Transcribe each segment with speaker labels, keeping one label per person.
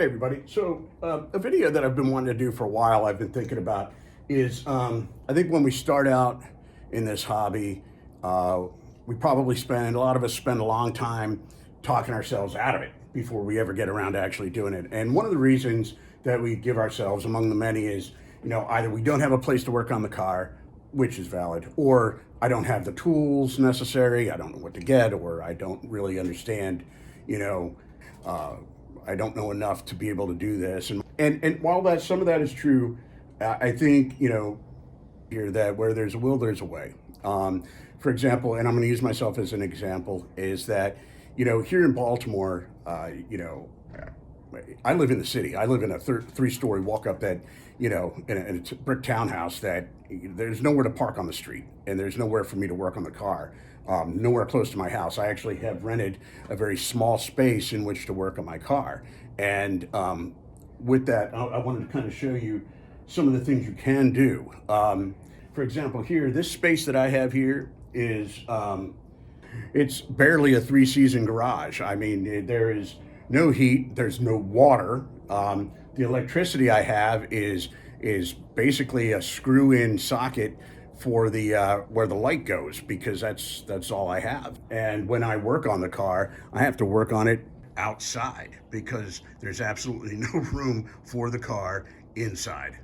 Speaker 1: Hey everybody. So a video that I've been wanting to do for a while, I've been thinking about is I think when we start out in this hobby, we probably a lot of us spend a long time talking ourselves out of it before we ever get around to actually doing it. And one of the reasons that we give ourselves, among the many, is, either we don't have a place to work on the car, which is valid, or I don't have the tools necessary, I don't know what to get, or I don't really understand, uh, I don't know enough to be able to do this. And while that some of that is true, I think, here that where there's a will, there's a way. For example, and I'm going to use myself as an example, is that, here in Baltimore, I live in the city. I live in a three-story walk-up that, in a brick townhouse that there's nowhere to park on the street, and there's nowhere for me to work on the car. Nowhere close to my house. I actually have rented a very small space in which to work on my car. And with that, I wanted to kind of show you some of the things you can do. For example, here, this space that I have here is, it's barely a three-season garage. I mean, there is no heat, there's no water. The electricity I have is basically a screw-in socket for the where the light goes, because that's all I have. And when I work on the car, I have to work on it outside because there's absolutely no room for the car inside.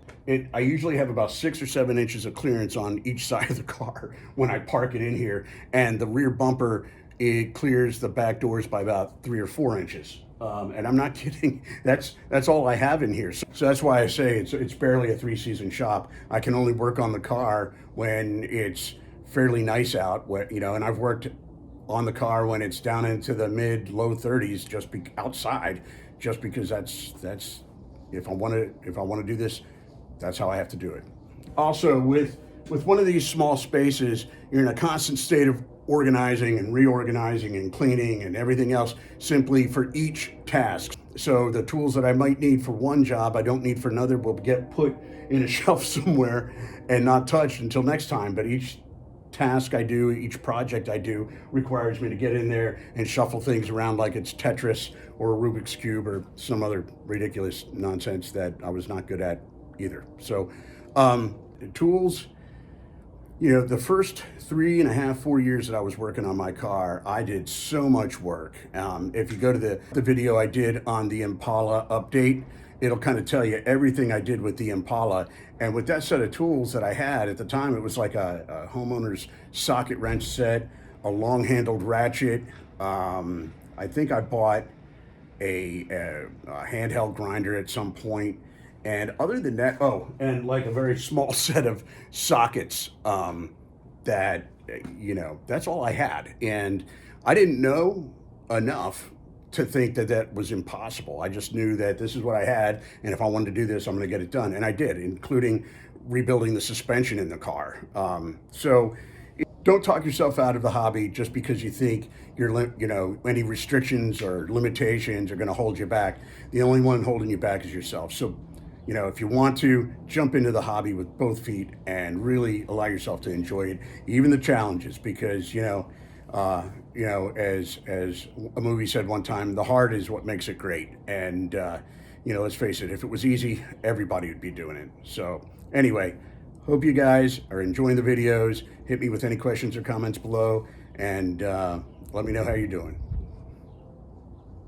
Speaker 1: I usually have about 6 or 7 inches of clearance on each side of the car when I park it in here, and the rear bumper, it clears the back doors by about 3 or 4 inches. And I'm not kidding. That's all I have in here. So that's why I say it's barely a three-season shop. I can only work on the car when it's fairly nice out. And I've worked on the car when it's down into the low 30s, outside, just because that's if I want to do this, that's how I have to do it. Also, with one of these small spaces, you're in a constant state of organizing and reorganizing and cleaning and everything else, simply for each task. So the tools that I might need for one job, I don't need for another, will get put in a shelf somewhere and not touched until next time. But each task I do, each project I do, requires me to get in there and shuffle things around like it's Tetris or a Rubik's Cube or some other ridiculous nonsense that I was not good at either. So tools, the first 3.5, 4 years that I was working on my car, I did so much work. If you go to the video I did on the Impala update, it'll kind of tell you everything I did with the Impala. And with that set of tools that I had at the time, it was like a homeowner's socket wrench set, a long-handled ratchet. I think I bought a handheld grinder at some point. And other than that, and like a very small set of sockets, that's all I had. And I didn't know enough to think that was impossible. I just knew that this is what I had, and if I wanted to do this, I'm going to get it done. And I did, including rebuilding the suspension in the car. So don't talk yourself out of the hobby just because you think any restrictions or limitations are going to hold you back. The only one holding you back is yourself. So, if you want to, jump into the hobby with both feet and really allow yourself to enjoy it, even the challenges, because, as a movie said one time, the hard is what makes it great. And, let's face it, if it was easy, everybody would be doing it. So anyway, hope you guys are enjoying the videos. Hit me with any questions or comments below, and let me know how you're doing.